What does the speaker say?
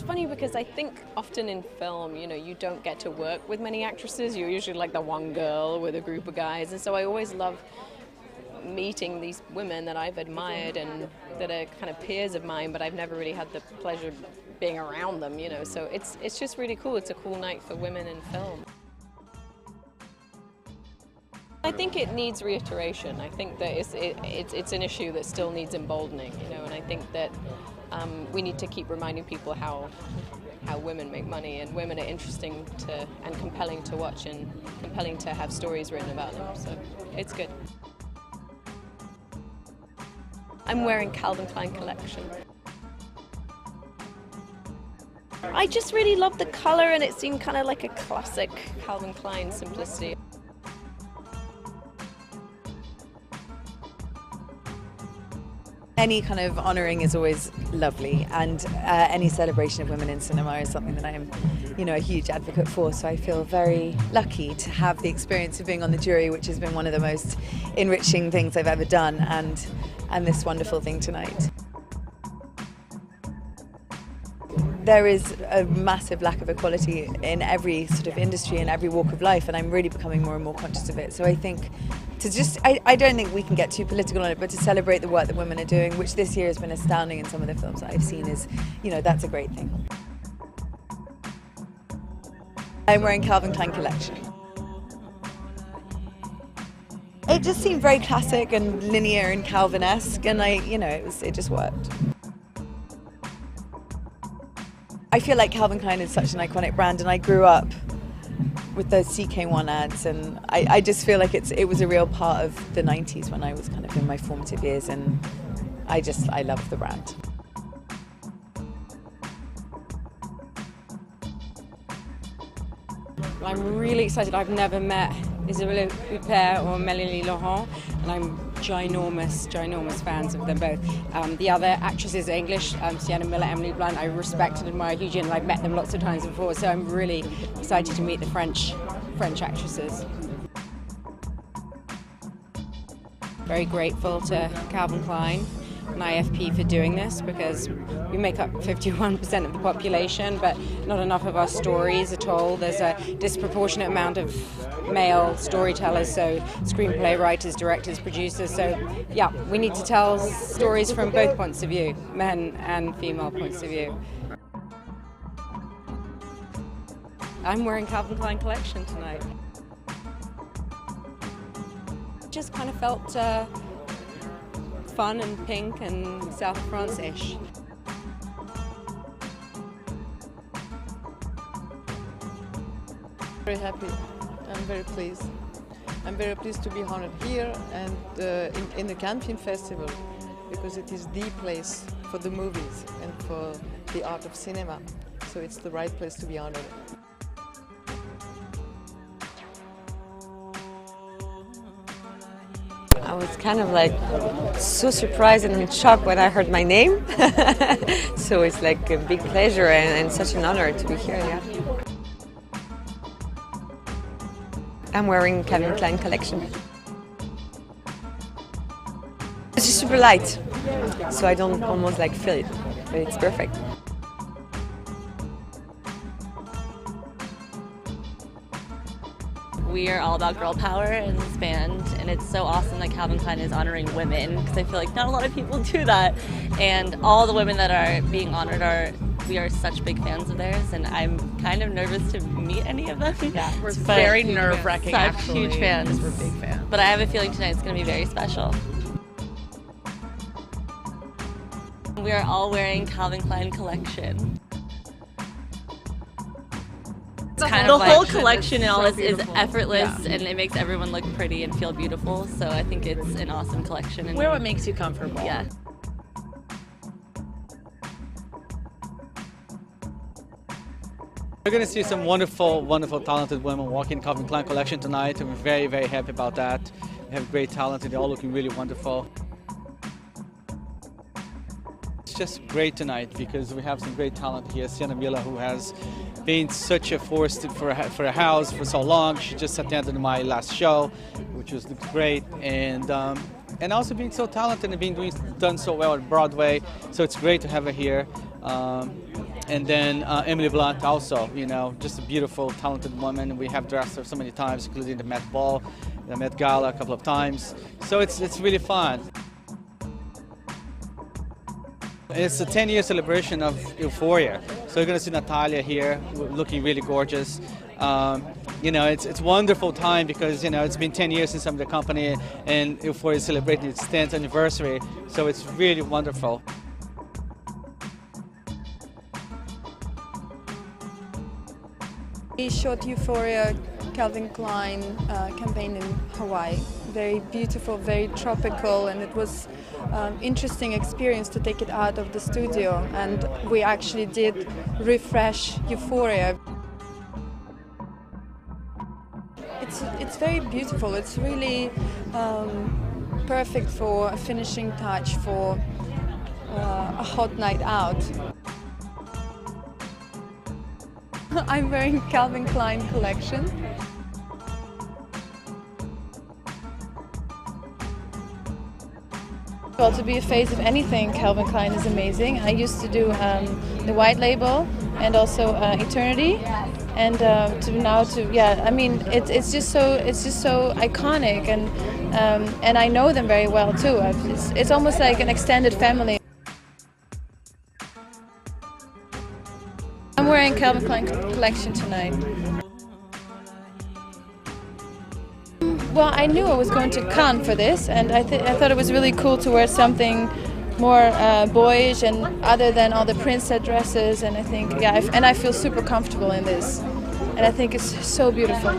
it's funny because I think often in film, you know, you don't get to work with many actresses. You're usually like the one girl with a group of guys, and so I always love meeting these women that I've admired and that are kind of peers of mine, but I've never really had the pleasure of being around them, you know, so it's just really cool. It's a cool night for women in film. I think it needs reiteration. I think that it's an issue that still needs emboldening, you know, and I think that we need to keep reminding people how women make money, and women are interesting and compelling to watch and compelling to have stories written about them, so it's good. I'm wearing Calvin Klein Collection. I just really love the colour, and it seemed kind of like a classic Calvin Klein simplicity. Any kind of honouring is always lovely, and any celebration of women in cinema is something that I am, you know, a huge advocate for. So I feel very lucky to have the experience of being on the jury, which has been one of the most enriching things I've ever done, and this wonderful thing tonight. There is a massive lack of equality in every sort of industry and every walk of life, and I'm really becoming more and more conscious of it. So I think I don't think we can get too political on it, but to celebrate the work that women are doing, which this year has been astounding in some of the films that I've seen, is, you know, that's a great thing. I'm wearing Calvin Klein Collection. It just seemed very classic and linear and Calvin-esque, and it just worked. I feel like Calvin Klein is such an iconic brand, and I grew up with those CK1 ads, and I just feel like it was a real part of the 90s when I was kind of in my formative years, and I love the brand. I'm really excited. I've never met Isabelle Huppert or Melanie Laurent, and I'm ginormous fans of them both. The other actresses are English, Sienna Miller, Emily Blunt. I respect and admire hugely, and I've met them lots of times before, so I'm really excited to meet the French actresses. Very grateful to Calvin Klein and IFP for doing this, because we make up 51% of the population, but not enough of our stories are told. There's a disproportionate amount of male storytellers, so screenplay writers, directors, producers. So yeah, we need to tell stories from both points of view, men and female points of view. I'm wearing Calvin Klein Collection tonight. Just kind of felt fun and pink and South of France-ish. Very happy. I'm very pleased. I'm very pleased to be honored here and in the Cannes Film Festival, because it is the place for the movies and for the art of cinema. So it's the right place to be honored. I was kind of like so surprised and in shock when I heard my name. So it's like a big pleasure and such an honor to be here. Yeah. I'm wearing Calvin Klein Collection. It's just super light, so I don't almost like feel it, but it's perfect. We are all about girl power in this band, and it's so awesome that Calvin Klein is honoring women, because I feel like not a lot of people do that, and all the women that are being honored we are such big fans of theirs, and I'm kind of nervous to meet any of them. Yeah, we're very nerve-wracking, actually. Huge fans. We're big fans. But I have a feeling tonight's going to be very special. We are all wearing Calvin Klein Collection. Kind the of whole like, collection and all so this is beautiful. effortless, Yeah. and it makes everyone look pretty and feel beautiful, so I think it's an awesome collection. And Wear what makes you comfortable. Yeah. We're going to see some wonderful, talented women walking Calvin Klein Collection tonight, and we're very, very happy about that. We have great talent, and they're all looking really wonderful. It's just great tonight because we have some great talent here. Sienna Miller, who has been such a force for a house for so long. She just attended my last show, which was great, and also being so talented and done so well at Broadway. So it's great to have her here. And then Emily Blunt also, you know, just a beautiful, talented woman. We have dressed her so many times, including the Met Ball, the Met Gala a couple of times. So it's really fun. It's a 10-year celebration of Euphoria. So you're going to see Natalia here, looking really gorgeous. You know, it's a wonderful time because, you know, it's been 10 years since I'm the company, and Euphoria is celebrating its 10th anniversary. So it's really wonderful. We shot Euphoria Calvin Klein campaign in Hawaii. Very beautiful, very tropical, and it was interesting experience to take it out of the studio, and we actually did refresh Euphoria. It's very beautiful. It's really perfect for a finishing touch for a hot night out. I'm wearing Calvin Klein Collection. Well, to be a face of anything, Calvin Klein is amazing. I used to do the white label and also Eternity, and I mean, it's just so iconic, and I know them very well too. It's almost like an extended family. I'm wearing Calvin Klein Collection tonight. Well, I knew I was going to Cannes for this, and I thought it was really cool to wear something more boyish and other than all the princess dresses, and I think, yeah, and I feel super comfortable in this, and I think it's so beautiful.